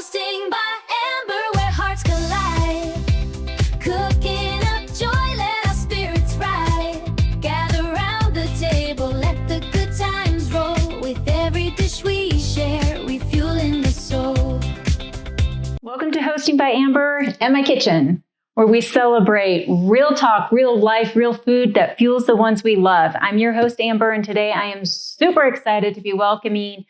Hosting by Amber, where hearts collide. Cooking up joy, let our spirits ride. Gather round the table, let the good times roll. With every dish we share, we fuel in the soul. Welcome to Hosting by Amber and My Kitchen, where we celebrate real talk, real life, real food that fuels the ones we love. I'm your host, Amber, and today I am super excited to be welcoming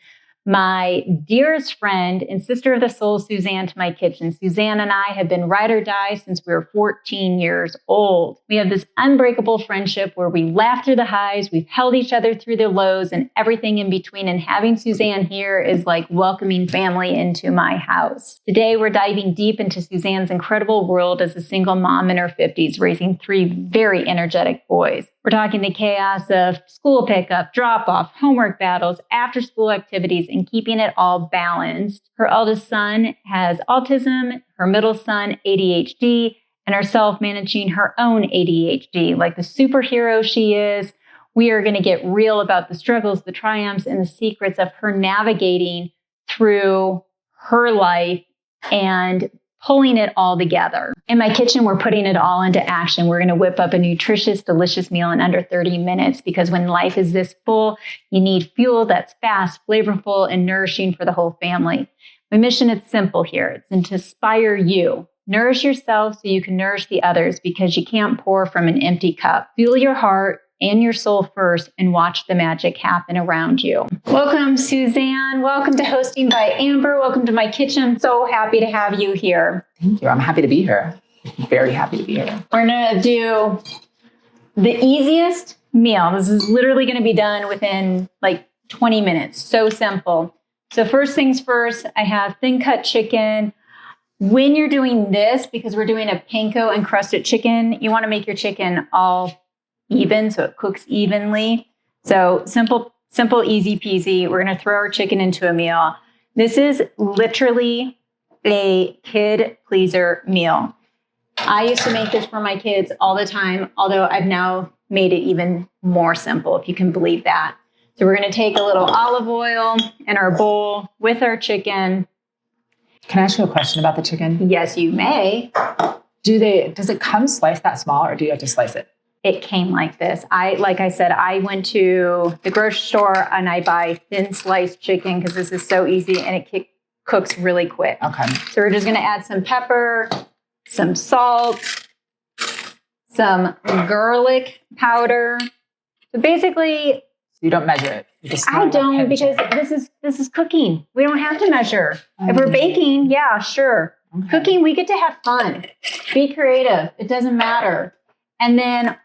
my dearest friend and sister of the soul, Suzanne, to my kitchen. Suzanne and I have been ride or die since we were 14 years old. We have this unbreakable friendship where we laugh through the highs, we've held each other through the lows and everything in between. And having Suzanne here is like welcoming family into my house. Today, we're diving deep into Suzanne's incredible world as a single mom in her 50s, raising 3 very energetic boys. We're talking the chaos of school pickup, drop-off, homework battles, after-school activities, and keeping it all balanced. Her eldest son has autism, her middle son ADHD, and herself managing her own ADHD. Like the superhero she is, we are going to get real about the struggles, the triumphs, and the secrets of her navigating through her life and pulling it all together. In my kitchen, we're putting it all into action. We're going to whip up a nutritious, delicious meal in under 30 minutes because when life is this full, you need fuel that's fast, flavorful, and nourishing for the whole family. My mission is simple here. It's to inspire you. Nourish yourself so you can nourish the others because you can't pour from an empty cup. Fuel your heart and your soul first and watch the magic happen around you. Welcome, Suzanne. Welcome to Hosting by Amber. Welcome to my kitchen. I'm so happy to have you here. Thank you. I'm happy to be here. Very happy to be here. We're going to do the easiest meal. This is literally going to be done within like 20 minutes. So simple. So first things first, I have thin cut chicken. When you're doing this, because we're doing a panko encrusted chicken, you want to make your chicken all even so it cooks evenly. So simple, easy peasy. We're going to throw our chicken into a meal. This is literally a kid pleaser meal. I used to make this for my kids all the time, although I've now made it even more simple, if you can believe that. So we're going to take a little olive oil in our bowl with our chicken. Can I ask you a question about the chicken? Yes, you may. Does it come sliced that small or do you have to slice it? It came like this. Like I said, I went to the grocery store and I buy thin sliced chicken because this is so easy and it cooks really quick. Okay. So we're just going to add some pepper, some salt, some garlic powder. So basically, You don't measure it. You just I don't because this is cooking. We don't have to measure. If we're baking, yeah, sure. Okay. Cooking, we get to have fun. Be creative. It doesn't matter. And then,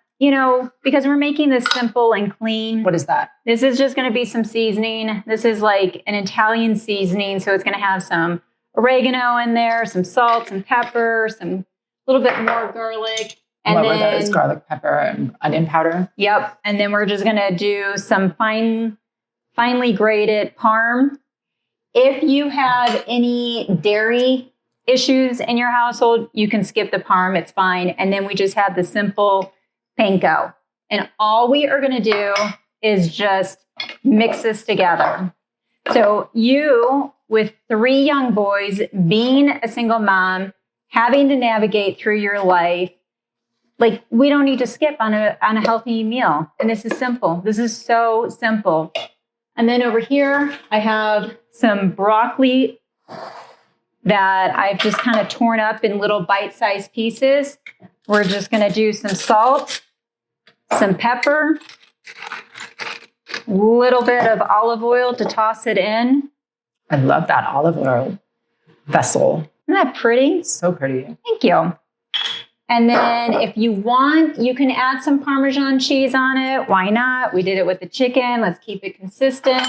because we're making this simple and clean. What is that? This is just going to be some seasoning. This is like an Italian seasoning. So it's going to have some oregano in there, some salt, some pepper, some little bit more garlic. And what were those? Garlic, pepper, and onion powder? Yep. And then we're just going to do some finely grated parm. If you have any dairy issues in your household, you can skip the parm. It's fine. And then we just have the simple panko. And all we are going to do is just mix this together. So you, with 3 young boys, being a single mom, having to navigate through your life, like we don't need to skip on a healthy meal. And this is simple. This is so simple. And then over here, I have some broccoli that I've just kind of torn up in little bite-sized pieces. We're just going to do some salt, some pepper, a little bit of olive oil to toss it in. I love that olive oil vessel. Isn't that pretty? So pretty. Thank you. And then if you want, you can add some Parmesan cheese on it. Why not? We did it with the chicken. Let's keep it consistent.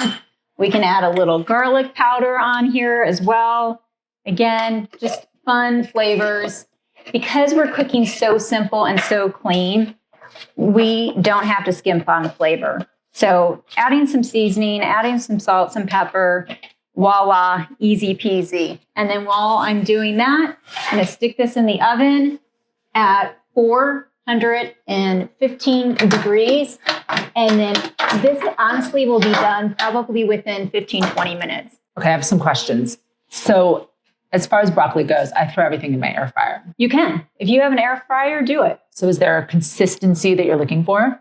We can add a little garlic powder on here as well. Again, just fun flavors. Because we're cooking so simple and so clean, we don't have to skimp on the flavor. So adding some seasoning, adding some salt, some pepper, voila, easy peasy. And then while I'm doing that, I'm going to stick this in the oven at 415 degrees. And then this honestly will be done probably within 15, 20 minutes. Okay, I have some questions. So as far as broccoli goes, I throw everything in my air fryer. You can. If you have an air fryer, do it. So is there a consistency that you're looking for?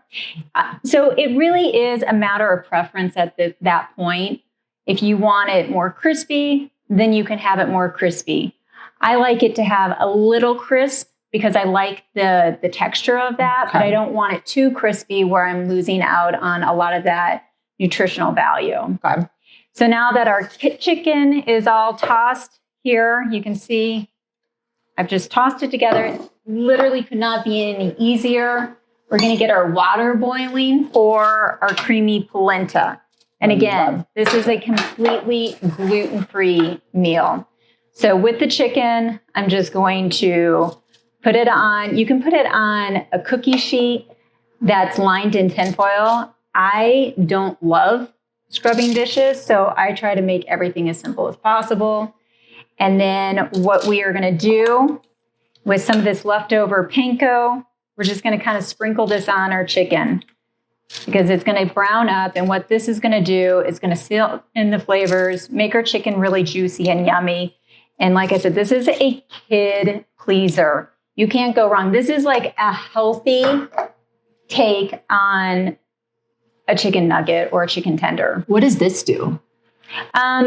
So it really is a matter of preference at that point. If you want it more crispy, then you can have it more crispy. I like it to have a little crisp because I like the texture of that, Okay. but I don't want it too crispy where I'm losing out on a lot of that nutritional value. Okay. So now that our chicken is all tossed here, you can see I've just tossed it together. It literally could not be any easier. We're going to get our water boiling for our creamy polenta. And again, this is a completely gluten-free meal. So with the chicken, I'm just going to put it on. You can put it on a cookie sheet that's lined in tinfoil. I don't love scrubbing dishes, so I try to make everything as simple as possible. And then what we are going to do with some of this leftover panko, we're just going to kind of sprinkle this on our chicken because it's going to brown up. And what this is going to do is going to seal in the flavors, make our chicken really juicy and yummy. And like I said, this is a kid pleaser. You can't go wrong. This is like a healthy take on a chicken nugget or a chicken tender. What does this do?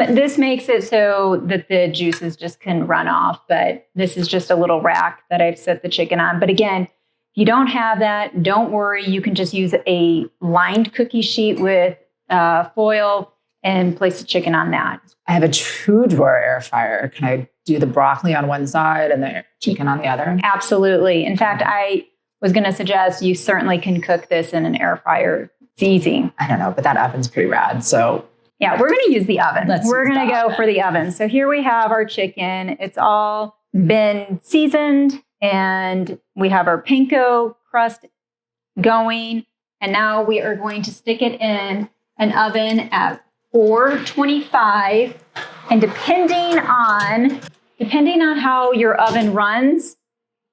This makes it so that the juices just can run off, but this is just a little rack that I've set the chicken on. But again, if you don't have that, don't worry. You can just use a lined cookie sheet with foil and place the chicken on that. I have a true drawer air fryer. Can I do the broccoli on one side and the chicken on the other? Absolutely. In fact, I was going to suggest you certainly can cook this in an air fryer. It's easy. I don't know, but that oven's pretty rad. So yeah, we're going to use the oven. We're use going to the go oven. for the oven. So here we have our chicken. It's all been seasoned and we have our panko crust going. And now we are going to stick it in an oven at 425. And depending on how your oven runs,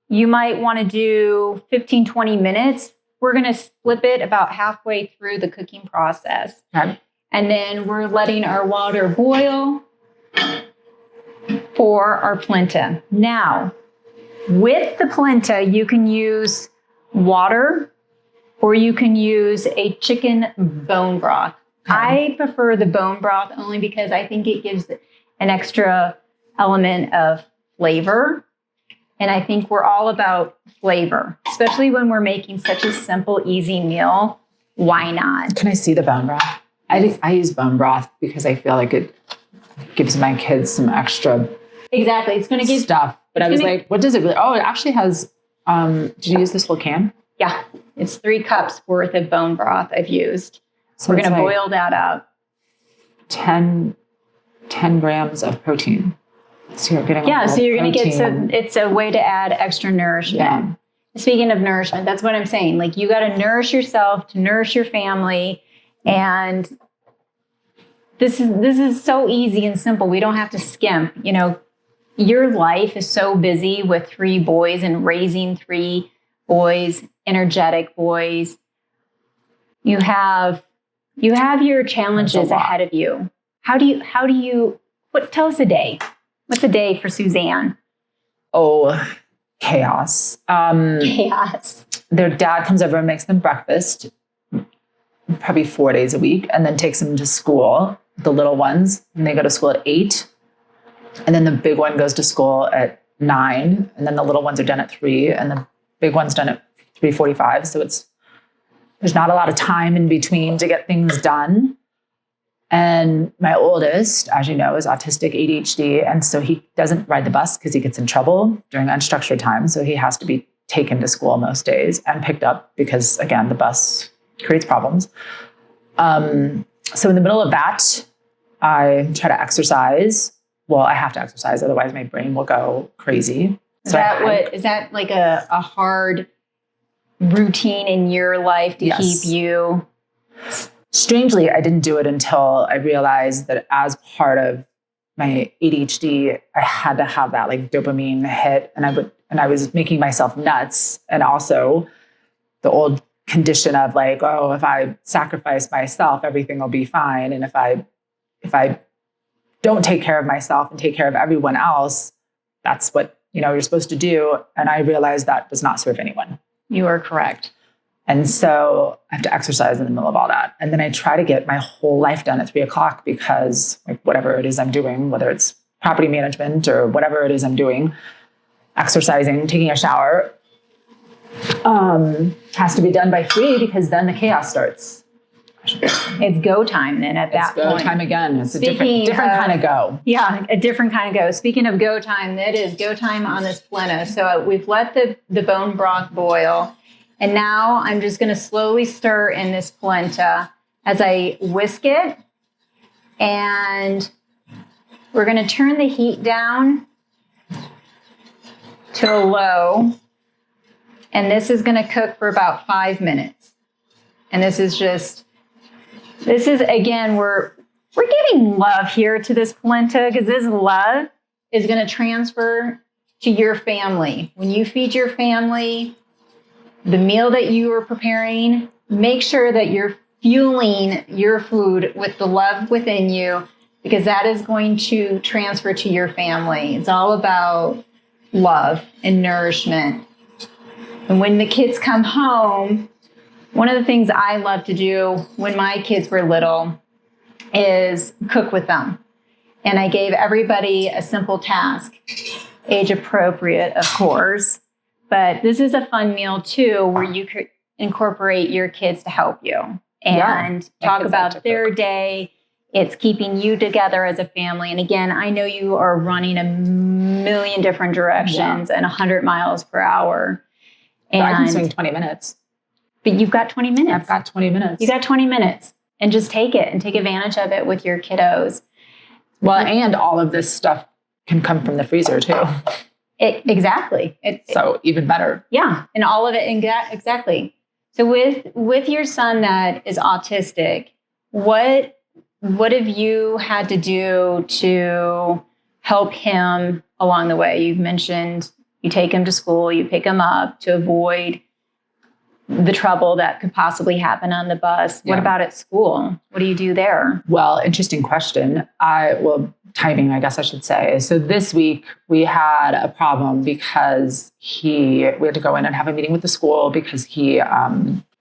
you might want to do 15, 20 minutes. We're going to flip it about halfway through the cooking process. Okay. And then we're letting our water boil for our polenta. Now, with the polenta, you can use water or you can use a chicken bone broth. Okay. I prefer the bone broth only because I think it gives an extra element of flavor. And I think we're all about flavor, especially when we're making such a simple, easy meal. Why not? Can I see the bone broth? I use bone broth because I feel like it gives my kids some extra Exactly. It's going to give stuff. But I was like, what does it really? Oh, it actually has, did you use this whole can? Yeah, it's 3 cups worth of bone broth I've used. So We're it's going to like boil that up. 10 grams of protein. So you're getting So you're going to get protein. it's a way to add extra nourishment. Yeah. Speaking of nourishment, that's what I'm saying. Like you got to nourish yourself to nourish your family. And this is so easy and simple. We don't have to skimp. You know, your life is so busy with 3 boys and raising 3 boys, energetic boys. You have your challenges ahead of you. How do you tell us a day? What's a day for Suzanne? Oh, chaos. Chaos. Their dad comes over and makes them breakfast probably 4 days a week and then takes them to school, the little ones, and they go to school at 8. And then the big one goes to school at 9. And then the little ones are done at 3. And the big one's done at 3:45. So there's not a lot of time in between to get things done. And my oldest, as you know, is autistic ADHD. And so he doesn't ride the bus because he gets in trouble during unstructured time. So he has to be taken to school most days and picked up because, again, the bus creates problems. So in the middle of that, I try to exercise. Well, I have to exercise, otherwise my brain will go crazy. Is that like a hard routine in your life to keep you? Strangely, I didn't do it until I realized that as part of my ADHD, I had to have that like dopamine hit, and I was making myself nuts. And also the old condition of like, oh, if I sacrifice myself, everything will be fine. And if I don't take care of myself and take care of everyone else, that's what, you're supposed to do. And I realized that does not serve anyone. You are correct. And so I have to exercise in the middle of all that. And then I try to get my whole life done at 3:00 because like whatever it is I'm doing, whether it's property management or whatever it is I'm doing, exercising, taking a shower, has to be done by 3 because then the chaos starts. It's go time then at that It's go point. time again. It's Speaking a different kind of go. Yeah, a different kind of go. Speaking of go time, that is go time on this polenta. So we've let the bone broth boil. And now I'm just going to slowly stir in this polenta as I whisk it. And we're going to turn the heat down to a low. And this is going to cook for about 5 minutes. And this is again, we're giving love here to this polenta because this love is going to transfer to your family. When you feed your family, the meal that you are preparing, make sure that you're fueling your food with the love within you because that is going to transfer to your family. It's all about love and nourishment. And when the kids come home, one of the things I love to do when my kids were little is cook with them. And I gave everybody a simple task, age appropriate, of course. But this is a fun meal too, where you could incorporate your kids to help you and talk about their day. It's keeping you together as a family. And again, I know you are running a million different directions and 100 miles per hour. And I can swing 20 minutes. But you've got 20 minutes. I've got 20 minutes. You got 20 minutes. And just take it and take advantage of it with your kiddos. Well, and all of this stuff can come from the freezer too. Exactly. So even better. Yeah. And all of it. Exactly. So with your son that is autistic, what have you had to do to help him along the way? You've mentioned you take him to school, you pick him up to avoid the trouble that could possibly happen on the bus. What about at school? What do you do there? Well, interesting question. Timing, I guess I should say. So this week we had a problem because we had to go in and have a meeting with the school because he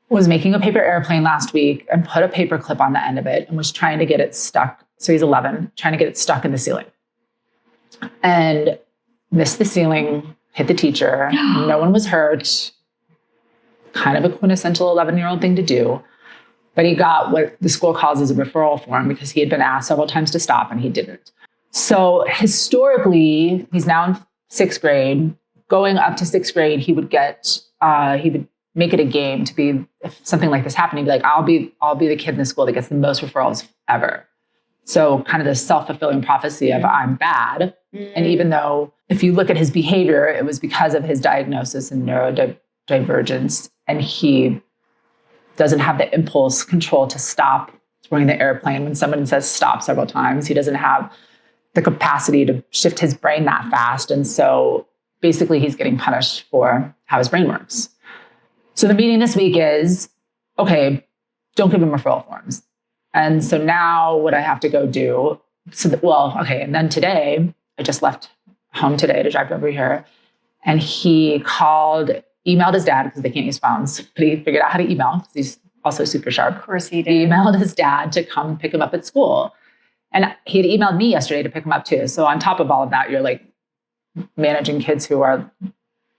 was making a paper airplane last week and put a paper clip on the end of it and was trying to get it stuck. So he's 11, trying to get it stuck in the ceiling and missed the ceiling, hit the teacher. No one was hurt. Kind of a quintessential 11-year-old thing to do. But he got what the school calls as a referral form because he had been asked several times to stop and he didn't. So historically, he's now in 6th grade. Going up to 6th grade, he would make it a game to be, if something like this happened, he'd be like, I'll be the kid in the school that gets the most referrals ever. So kind of the self-fulfilling prophecy of I'm bad. And even though if you look at his behavior, it was because of his diagnosis and neurodivergence, and he doesn't have the impulse control to stop throwing the airplane when someone says stop several times. He doesn't have the capacity to shift his brain that fast. And so basically he's getting punished for how his brain works. So the meeting this week is, okay, don't give him referral forms. And so now what I have to go do, and then today, I just left home today to drive over here, and he emailed his dad because they can't use phones, but he figured out how to email because he's also super sharp. Of course he did. He emailed his dad to come pick him up at school. And he had emailed me yesterday to pick him up too. So on top of all of that, you're like managing kids who are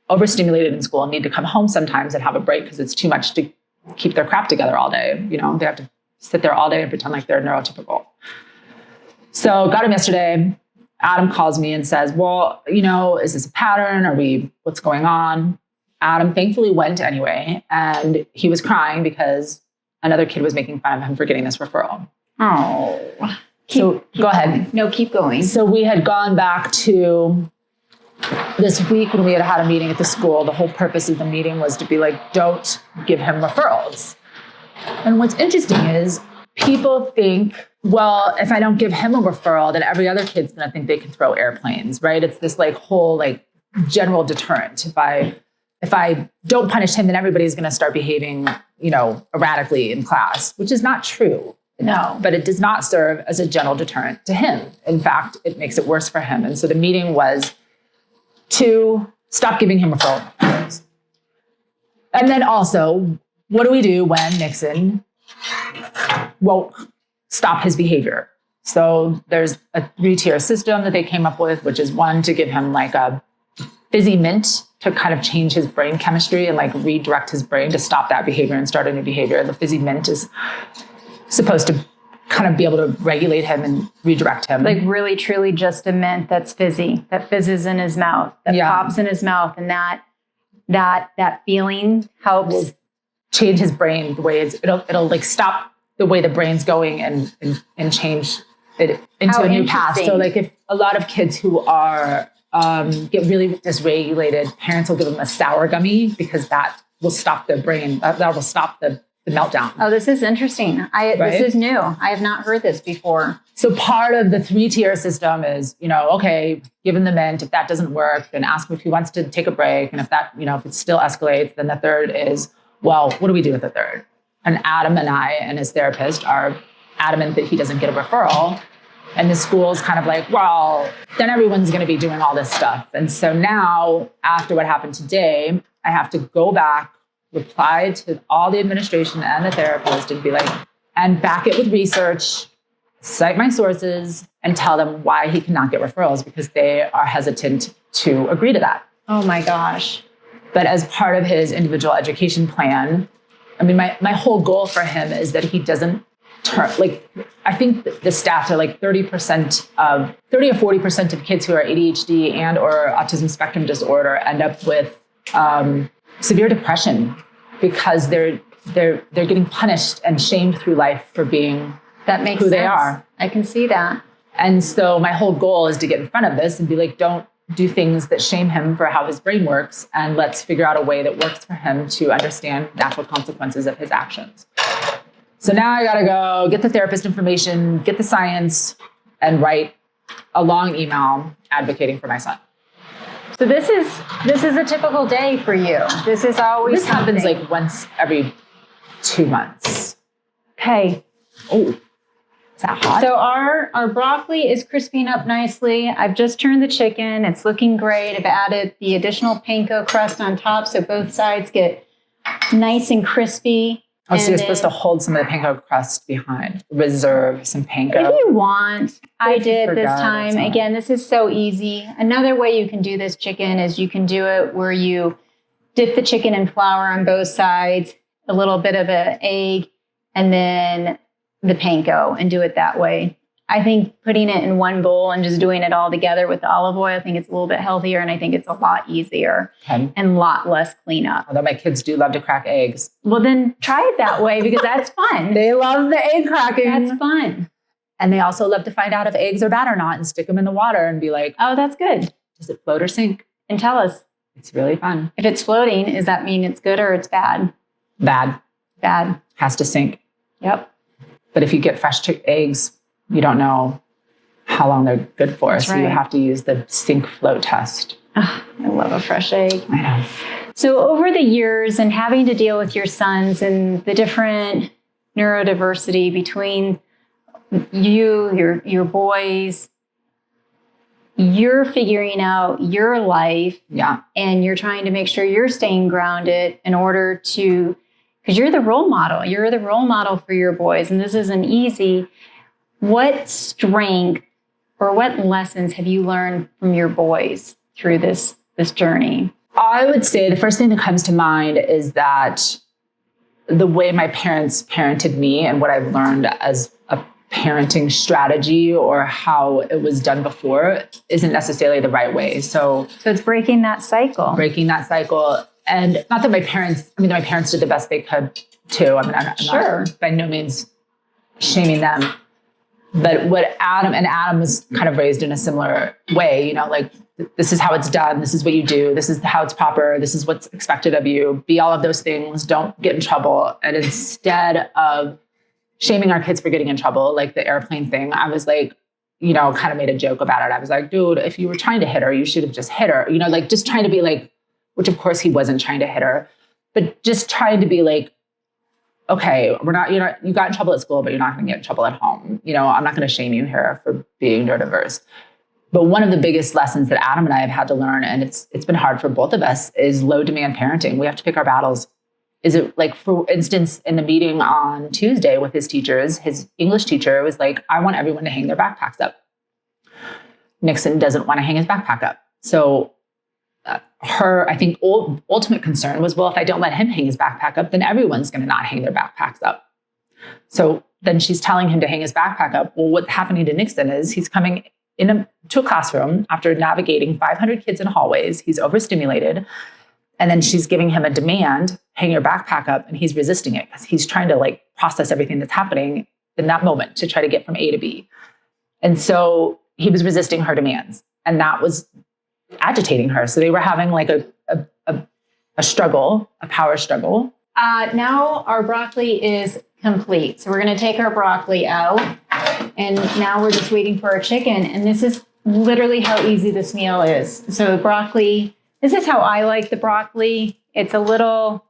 overstimulated in school and need to come home sometimes and have a break because it's too much to keep their crap together all day. They have to sit there all day and pretend like they're neurotypical. So got him yesterday. Adam calls me and says, well, is this a pattern? What's going on? Adam thankfully went anyway. And he was crying because another kid was making fun of him for getting this referral. Oh, go ahead. No, keep going. So we had gone back to this week when we had had a meeting at the school. The whole purpose of the meeting was to be like, don't give him referrals. And what's interesting is people think, well, if I don't give him a referral, then every other kid's going to think they can throw airplanes, right? It's this whole general deterrent. If I don't punish him, then everybody's going to start behaving, erratically in class, which is not true. No. But it does not serve as a gentle deterrent to him. In fact, it makes it worse for him. And so the meeting was to stop giving him referrals. And then also, what do we do when Nixon won't stop his behavior? So there's a 3-tier system that they came up with, which is one, to give him like a fizzy mint to kind of change his brain chemistry and like redirect his brain to stop that behavior and start a new behavior. The fizzy mint is supposed to kind of be able to regulate him and redirect him. Like really, truly just a mint that's fizzy, that fizzes in his mouth, that pops in his mouth. And that feeling helps change his brain the way it'll like stop the way the brain's going and change it into a new path. So like if a lot of kids who are get really dysregulated, parents will give them a sour gummy because that will stop their brain. That will stop the meltdown. Oh, this is interesting. This is new. I have not heard this before. So part of the 3-tier system is, okay, give him the mint. If that doesn't work, then ask him if he wants to take a break. And if that, if it still escalates, then the third is, well, what do we do with the third? And Adam and I and his therapist are adamant that he doesn't get a referral. And the school's kind of like, well, then everyone's going to be doing all this stuff. And so now, after what happened today, I have to go back, reply to all the administration and the therapist and be like, and back it with research, cite my sources, and tell them why he cannot get referrals because they are hesitant to agree to that. Oh my gosh. But as part of his individual education plan, I mean, my whole goal for him is that he doesn't turn, like, I think the stats are like 30 or 40% of kids who are ADHD and or autism spectrum disorder end up with severe depression because they're getting punished and shamed through life for being that makes who sense. They are. I can see that. And so my whole goal is to get in front of this and be like, don't do things that shame him for how his brain works, and let's figure out a way that works for him to understand natural consequences of his actions. So now I gotta go get the therapist information, get the science, and write a long email advocating for my son. So this is a typical day for you. This is always This happens like once every 2 months. Okay. Oh, is that hot? So our broccoli is crisping up nicely. I've just turned the chicken. It's looking great. I've added the additional panko crust on top so both sides get nice and crispy. Oh, so you're supposed to hold some of the panko crust behind. Reserve some panko. If you want. I did this time. Sorry. Again, this is so easy. Another way you can do this chicken is you can do it where you dip the chicken in flour on both sides, a little bit of an egg, and then the panko, and do it that way. I think putting it in one bowl and just doing it all together with the olive oil, I think it's a little bit healthier, and I think it's a lot easier and a lot less cleanup. Although my kids do love to crack eggs. Well, then try it that way because that's fun. They love the egg cracking. That's fun. And they also love to find out if eggs are bad or not and stick them in the water and be like, Oh, that's good. does it float or sink? And tell us. It's really fun. If it's floating, does that mean it's good or it's bad? Bad. Bad. Has to sink. Yep. But if you get fresh eggs, you don't know how long they're good for. That's so you right. have to use the sink float test. Oh, I love a fresh egg. I know. So over the years and having to deal with your sons and the different neurodiversity between you, your boys, you're figuring out your life. Yeah. And you're trying to make sure you're staying grounded in order to, because you're the role model. You're the role model for your boys. And this isn't easy. What strength or what lessons have you learned from your boys through this journey? I would say the first thing that comes to mind is that the way my parents parented me and what I've learned as a parenting strategy or how it was done before isn't necessarily the right way. So it's breaking that cycle. And not that my parents did the best they could too. I mean, I'm not by no means shaming them. But what Adam was kind of raised in a similar way, like this is how it's done. This is what you do. This is how it's proper. This is what's expected of you. Be all of those things. Don't get in trouble. And instead of shaming our kids for getting in trouble, like the airplane thing, I was like, kind of made a joke about it. I was like, dude, if you were trying to hit her, you should have just hit her, like just trying to be like, which of course he wasn't trying to hit her, but just trying to be like, okay, you got in trouble at school, but you're not going to get in trouble at home. I'm not going to shame you here for being neurodiverse. But one of the biggest lessons that Adam and I have had to learn, and it's been hard for both of us, is low demand parenting. We have to pick our battles. Is it like, for instance, in the meeting on Tuesday with his teachers, his English teacher was like, I want everyone to hang their backpacks up. Nixon doesn't want to hang his backpack up. So her, I think, ultimate concern was, well, if I don't let him hang his backpack up, then everyone's going to not hang their backpacks up. So then she's telling him to hang his backpack up. Well, what's happening to Nixon is he's coming to a classroom after navigating 500 kids in hallways. He's overstimulated. And then she's giving him a demand, hang your backpack up, and he's resisting it because he's trying to like process everything that's happening in that moment to try to get from A to B. And so he was resisting her demands, and that was agitating her. So they were having like a struggle, a power struggle. Now our broccoli is complete. So we're going to take our broccoli out, and now we're just waiting for our chicken. And this is literally how easy this meal is. So broccoli, this is how I like the broccoli. It's a little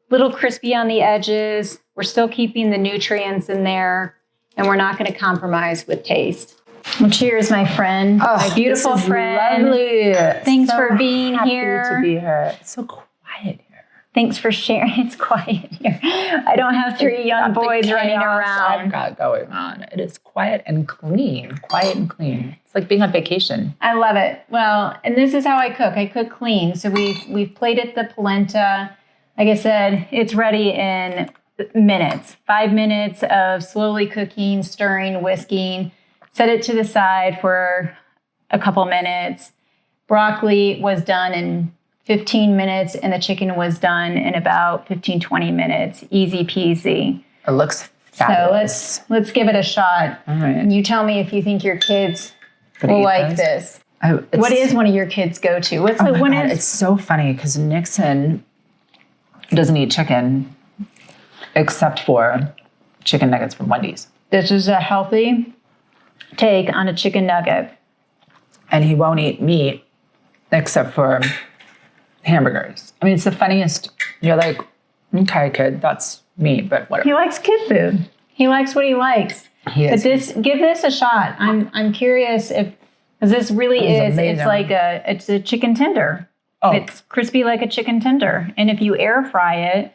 crispy on the edges. We're still keeping the nutrients in there, and we're not going to compromise with taste. Well, cheers, my friend. My beautiful friend. Lovely. Thanks for being here. To be here. It's so quiet here. Thanks for sharing. It's quiet here. I don't have three young boys running around. I've got going on. It is quiet and clean. Quiet and clean. It's like being on vacation. I love it. Well, and this is how I cook. I cook clean. So we've plated the polenta. Like I said, it's ready in minutes. 5 minutes of slowly cooking, stirring, whisking. Set it to the side for a couple minutes. Broccoli was done in 15 minutes, and the chicken was done in about 15, 20 minutes. Easy peasy. It looks fabulous. So let's give it a shot. All right. And you tell me if you think your kids will like this. What is one of your kids' go-to? What's oh my God, it's so funny because Nixon doesn't eat chicken except for chicken nuggets from Wendy's. This is a healthy take on a chicken nugget. And he won't eat meat except for hamburgers. I mean, it's the funniest. You're like, okay, kid, that's meat, but whatever. He likes kid food. He likes what he likes. But give this a shot. I'm curious because this really is. Amazing. It's a chicken tender. Oh. It's crispy like a chicken tender. And if you air fry it,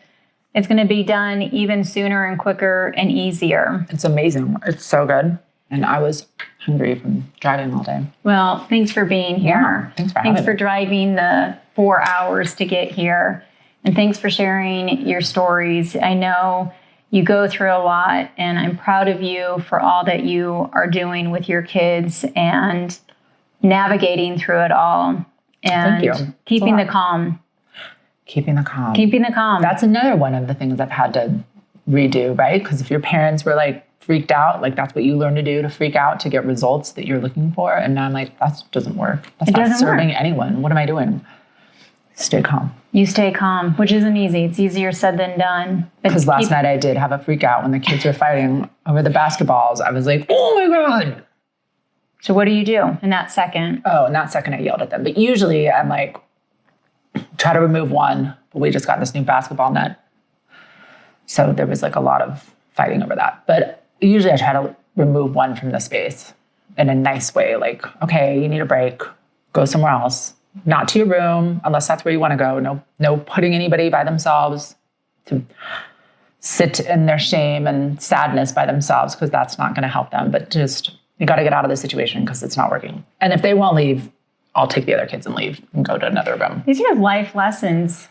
it's going to be done even sooner and quicker and easier. It's amazing. It's so good. And I was hungry from driving all day. Well, thanks for being here. Yeah, thanks for driving the 4 hours to get here. And thanks for sharing your stories. I know you go through a lot, and I'm proud of you for all that you are doing with your kids and navigating through it all. And Thank you. Keeping the calm. Keeping the calm. Keeping the calm. That's another one of the things I've had to redo, right? Because if your parents were like freaked out, like that's what you learn to do, to freak out to get results that you're looking for. And now I'm like, that doesn't work. That's not serving anyone. What am I doing? Stay calm. You stay calm, which isn't easy. It's easier said than done. Because last night I did have a freak out when the kids were fighting over the basketballs. I was like, oh my God. So what do you do in that second? Oh, in that second I yelled at them. But usually I'm like, try to remove one, but we just got this new basketball net. So there was like a lot of fighting over that. But usually I try to remove one from the space in a nice way. Like, okay, you need a break. Go somewhere else. Not to your room, unless that's where you want to go. No putting anybody by themselves to sit in their shame and sadness by themselves, because that's not going to help them. But just, you got to get out of the situation because it's not working. And if they won't leave, I'll take the other kids and leave and go to another room. These are life lessons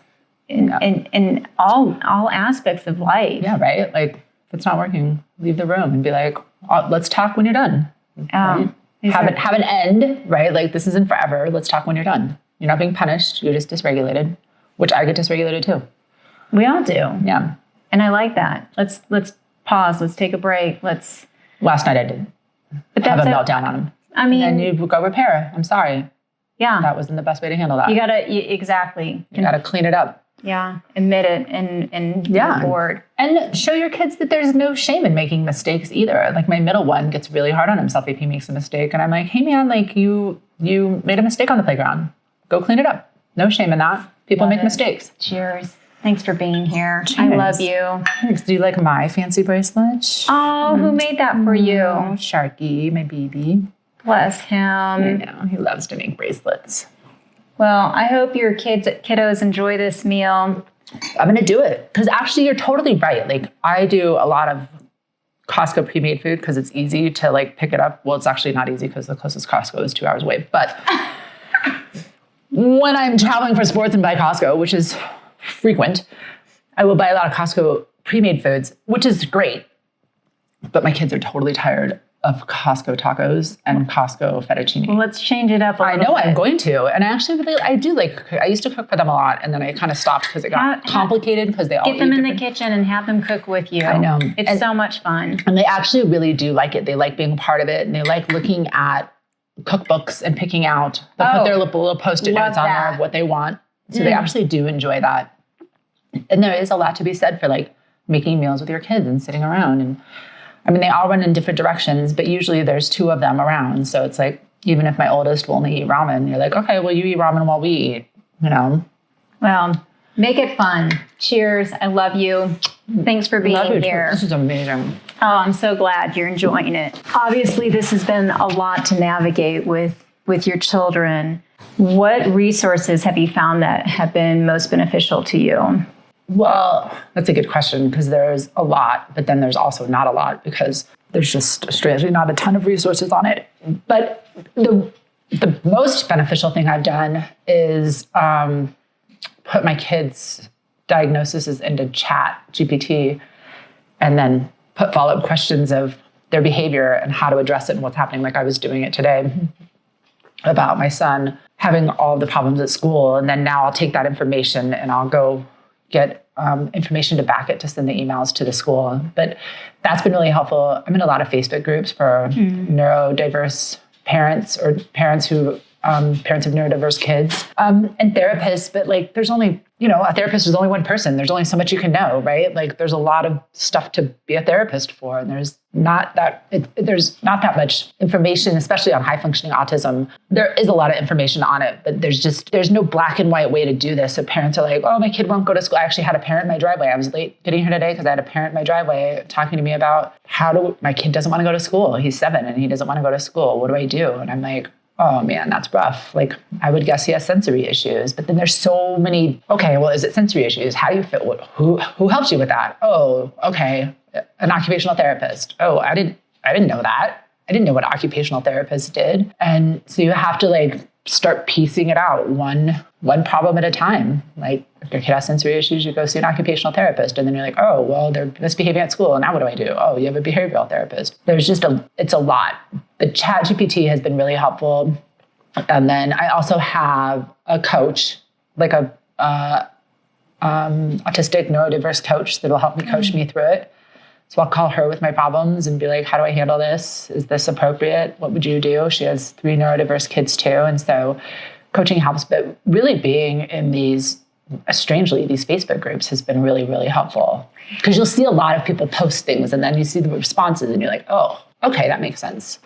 in all aspects of life. Yeah, right? Like, if it's not working, leave the room and be like, oh, let's talk when you're done. Right? Have an end, right? Like, this isn't forever. Let's talk when you're done. You're not being punished. You're just dysregulated, which I get dysregulated too. We all do. Yeah. And I like that. Let's pause. Let's take a break. Last night I did have a meltdown on him. I mean, and you go repair. I'm sorry. Yeah. That wasn't the best way to handle that. Exactly. You gotta clean it up. Yeah. Admit it and move forward. And show your kids that there's no shame in making mistakes either. Like, my middle one gets really hard on himself if he makes a mistake. And I'm like, hey man, like you made a mistake on the playground. Go clean it up. No shame in that. People make mistakes. Cheers. Thanks for being here. I Cheers. love you. Thanks. Do you like my fancy bracelet? Oh, who made that for you? Sharky, my baby. Bless I him. know. He loves to make bracelets. Well, I hope your kiddos enjoy this meal. I'm going to do it. Because actually, you're totally right. Like, I do a lot of Costco pre-made food because it's easy to like pick it up. Well, it's actually not easy because the closest Costco is 2 hours away. But when I'm traveling for sports and buy Costco, which is frequent, I will buy a lot of Costco pre-made foods, which is great. But my kids are totally tired of Costco tacos and Costco fettuccine. Well, let's change it up a little I know bit. I'm going to. And I actually really, I do like, I used to cook for them a lot. And then I kind of stopped because it got complicated because they all Get them eat in the different- kitchen and have them cook with you. I know. It's so much fun. And they actually really do like it. They like being a part of it. And they like looking at cookbooks and picking out. They'll put their little Post-it love notes on there that. of what they want. So they actually do enjoy that. And there is a lot to be said for like making meals with your kids and sitting around. And I mean, they all run in different directions, but usually there's 2 of them around. So it's like, even if my oldest will only eat ramen, you're like, okay, well, you eat ramen while we eat, you know? Well, make it fun. Cheers. I love you. Thanks for being Love you too. here. This is amazing. Oh, I'm so glad you're enjoying it. Obviously, this has been a lot to navigate with your children. What resources have you found that have been most beneficial to you? Well, that's a good question because there's a lot, but then there's also not a lot because there's just strangely not a ton of resources on it. But the most beneficial thing I've done is put my kids' diagnoses into Chat GPT and then put follow-up questions of their behavior and how to address it and what's happening. Like I was doing it today about my son having all the problems at school. And then now I'll take that information and I'll go get information to back it to send the emails to the school. But that's been really helpful. I'm in a lot of Facebook groups for neurodiverse parents or parents who parents of neurodiverse kids and therapists. But like, there's only, a therapist is only one person. There's only so much you can know, right? Like there's a lot of stuff to be a therapist for. And there's not that much information, especially on high functioning autism. There is a lot of information on it, but there's no black and white way to do this. So parents are like, oh, my kid won't go to school. I actually had a parent in my driveway. I was late getting here today because I had a parent in my driveway talking to me about my kid doesn't want to go to school. He's 7 and he doesn't want to go to school. What do I do? And I'm like, oh man, that's rough. Like I would guess he has sensory issues, but then there's so many, okay, well, is it sensory issues? How do you feel? Who helps you with that? Oh, okay. An occupational therapist. Oh, I didn't know that. I didn't know what occupational therapists did. And so you have to like start piecing it out one problem at a time. Like if your kid has sensory issues, you go see an occupational therapist. And then you're like, oh, well, they're misbehaving at school. And now what do I do? Oh, you have a behavioral therapist. It's a lot. The Chat GPT has been really helpful. And then I also have a coach, like a autistic neurodiverse coach that'll help me coach me through it. So I'll call her with my problems and be like, how do I handle this? Is this appropriate? What would you do? She has 3 neurodiverse kids too. And so coaching helps, but really being in these Facebook groups has been really, really helpful because you'll see a lot of people post things and then you see the responses and you're like, oh, okay, that makes sense.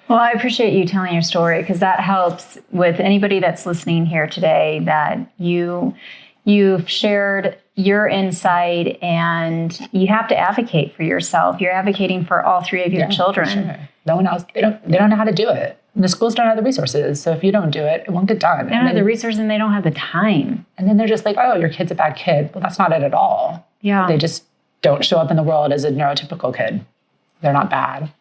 Well, I appreciate you telling your story because that helps with anybody that's listening here today that you've shared your insight and you have to advocate for yourself. You're advocating for all 3 of your children. Sure. No one else, they don't know how to do it. And the schools don't have the resources. So if you don't do it, it won't get done. They don't have the resources and they don't have the time. And then they're just like, oh, your kid's a bad kid. Well, that's not it at all. Yeah. They just don't show up in the world as a neurotypical kid. They're not bad.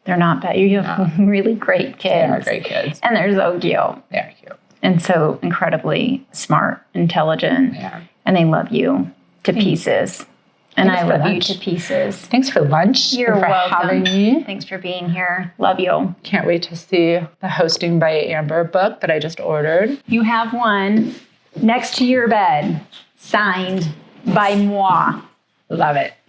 They're not bad. You have really great kids. They are great kids. And they're so cute. They are cute. And so incredibly smart, intelligent. Yeah. And they love you to pieces. And Thanks I for love you lunch. to pieces. Thanks for lunch. You're and for welcome. having me. Thanks for being here. Love you. Can't wait to see the Hosting by Amber book that I just ordered. You have one next to your bed, signed by moi. Love it.